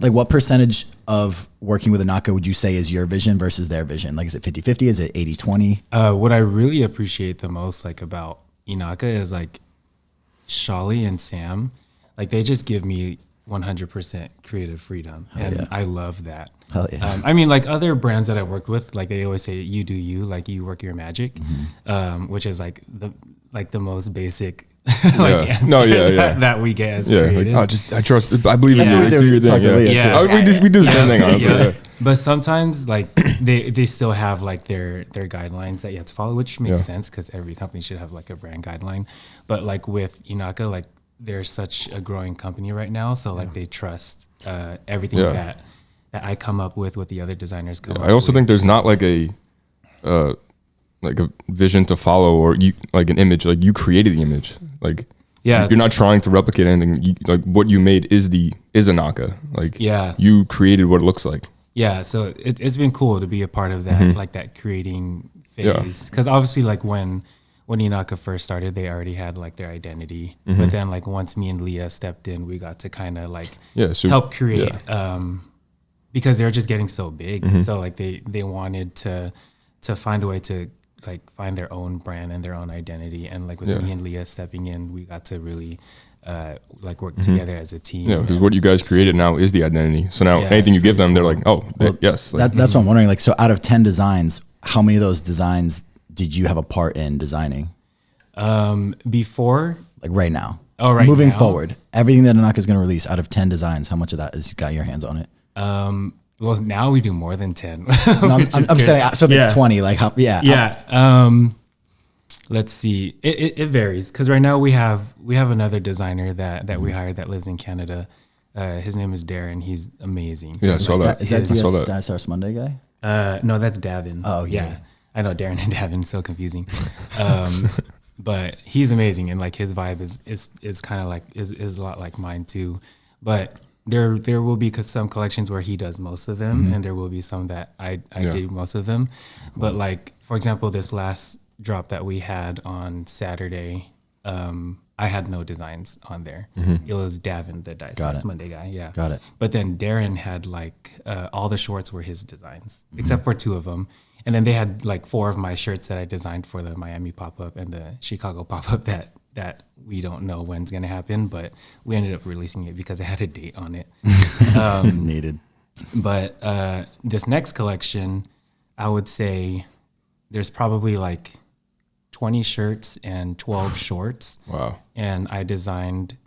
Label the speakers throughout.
Speaker 1: Like what percentage of working with Inaka would you say is your vision versus their vision? Like, is it 50-50? Is it 80-20?
Speaker 2: What I really appreciate the most, like about Inaka is like Shali and Sam, like they just give me 100% creative freedom. And I love that.
Speaker 1: Hell yeah.
Speaker 2: I mean, like other brands that I worked with, like they always say, you do you, like you work your magic, which is like the most basic answer that we get as creatives.
Speaker 3: Like, I trust. I believe in your thing. We do the same thing, honestly. Yeah.
Speaker 2: But sometimes, like they still have like their guidelines that you have to follow, which makes sense because every company should have like a brand guideline. But like with Inaka, like they're such a growing company right now, so like they trust everything that I come up with the other designers come up with.
Speaker 3: I also think there's not like a vision to follow or you like an image, like you created the image. Like you're not trying to replicate anything. Like what you made is Inaka. Like you created what it looks like.
Speaker 2: Yeah, so it's been cool to be a part of that, like that creating phase. Because obviously, like when Inaka first started, they already had like their identity. But then, like once me and Leah stepped in, we got to kind of like help create. Because they're just getting so big, so like they wanted to find a way to like find their own brand and their own identity. And like with me and Leah stepping in, we got to really like work together as a team. Yeah,
Speaker 3: because what you guys created now is the identity. So now anything you give them, they're like, yes. Like,
Speaker 1: that's what I'm wondering. Like, so out of 10 designs, how many of those designs did you have a part in designing?
Speaker 2: Before?
Speaker 1: Like right now.
Speaker 2: Oh, right
Speaker 1: Moving
Speaker 2: now?
Speaker 1: forward, everything that Inaka is going to release out of 10 designs, how much of that has got your hands on it?
Speaker 2: Well, now we do more than 10.
Speaker 1: No, I'm saying, so if it's 20, like how,
Speaker 2: let's see. It varies because right now we have another designer that we hired that lives in Canada. His name is Darren. He's amazing.
Speaker 3: Yeah, I saw that.
Speaker 1: Is that DSRS Monday guy?
Speaker 2: No, that's Davin.
Speaker 1: Oh yeah.
Speaker 2: I know Darren and Davin. So confusing. But he's amazing, and like his vibe is kind of like is a lot like mine too. But there will be some collections where he does most of them, and there will be some that I do most of them. But like for example, this last drop that we had on Saturday, I had no designs on there. It was Davin, the Dice Monday guy. Yeah,
Speaker 1: got it.
Speaker 2: But then Darren had like all the shorts were his designs, except for 2 of them. And then they had like 4 of my shirts that I designed for the Miami pop-up and the Chicago pop-up that we don't know when's going to happen, but we ended up releasing it because it had a date on it.
Speaker 1: Needed.
Speaker 2: But this next collection, I would say there's probably like 20 shirts and 12 shorts.
Speaker 3: Wow.
Speaker 2: And I designed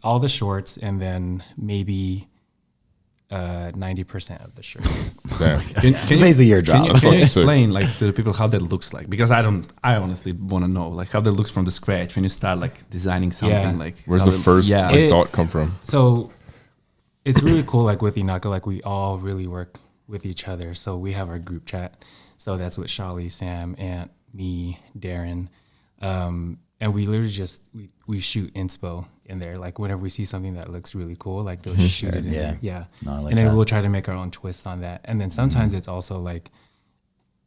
Speaker 2: all the shorts and then maybe 90% of the shirts.
Speaker 1: Can basically your job.
Speaker 4: Can you explain like to the people how that looks like? Because I honestly want to know like how that looks from the scratch when you start like designing something. Like
Speaker 3: where's the first thought come from?
Speaker 2: So it's really cool. Like with Inaka, like we all really work with each other. So we have our group chat. So that's with Shali, Sam, Ant, me, Darren, and we literally just we shoot inspo in there. Like whenever we see something that looks really cool, like they'll shoot it in there. Yeah.
Speaker 1: No,
Speaker 2: and then we'll try to make our own twist on that. And then sometimes it's also like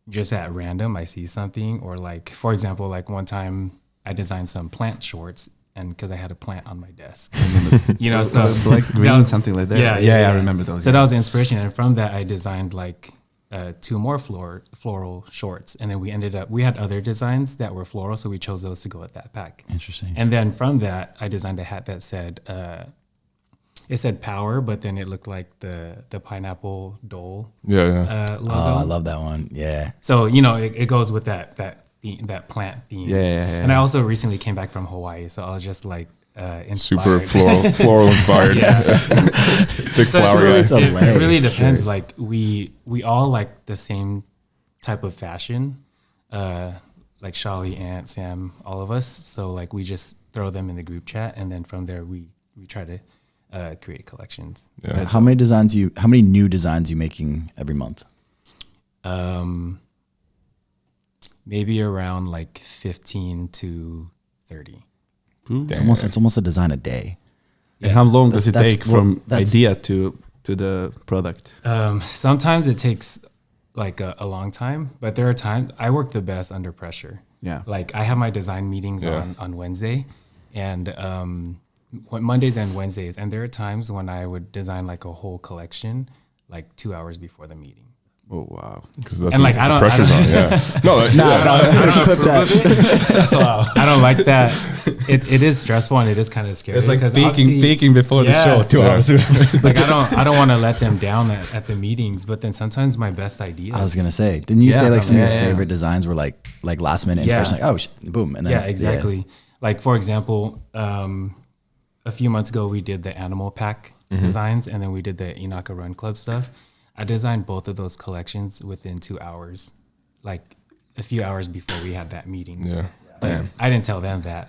Speaker 2: just at random I see something, or like for example, like one time I designed some plant shorts and because I had a plant on my desk. You know, so
Speaker 4: black, green, something like that. Yeah, I remember those.
Speaker 2: So that was the inspiration, and from that I designed like 2 more floral shorts, and then we had other designs that were floral, so we chose those to go with that pack.
Speaker 1: Interesting.
Speaker 2: And then from that I designed a hat that said it said power, but then it looked like the pineapple dole logo.
Speaker 1: Oh, I love that one. Yeah.
Speaker 2: So you know it goes with that plant theme.
Speaker 4: Yeah.
Speaker 2: And I also recently came back from Hawaii, so I was just like
Speaker 3: Super
Speaker 2: inspired.
Speaker 3: floral inspired. Big flower guy.
Speaker 2: It really depends. Sure. Like we all like the same type of fashion, like Shali, Ant, Sam, all of us. So like we just throw them in the group chat, and then from there we try to create collections.
Speaker 1: Yeah. How many new designs you making every month?
Speaker 2: Maybe around like 15 to 30.
Speaker 1: It's almost a design a day.
Speaker 4: And how long does it take from idea to the product?
Speaker 2: Sometimes it takes like a long time, but there are times I work the best under pressure.
Speaker 4: Yeah.
Speaker 2: Like I have my design meetings on Wednesday, and Mondays and Wednesdays. And there are times when I would design like a whole collection, like 2 hours before the meeting.
Speaker 4: Oh wow!
Speaker 3: Because that's
Speaker 2: and like I don't
Speaker 3: pressure's on. Yeah. No,
Speaker 1: I don't clip that.
Speaker 2: Wow. I don't like that. It is stressful and it is kind of scary.
Speaker 4: It's like peeking before the show 2 hours.
Speaker 2: Like I don't want to let them down at the meetings, but then sometimes my best ideas.
Speaker 1: I was gonna say, didn't you say like some of your favorite designs were like last minute inspiration? Like boom, and then
Speaker 2: exactly. Yeah. Like for example, a few months ago we did the animal pack designs, and then we did the Inaka Run Club stuff. I designed both of those collections within 2 hours, like a few hours before we had that meeting.
Speaker 3: Yeah.
Speaker 2: But I didn't tell them that.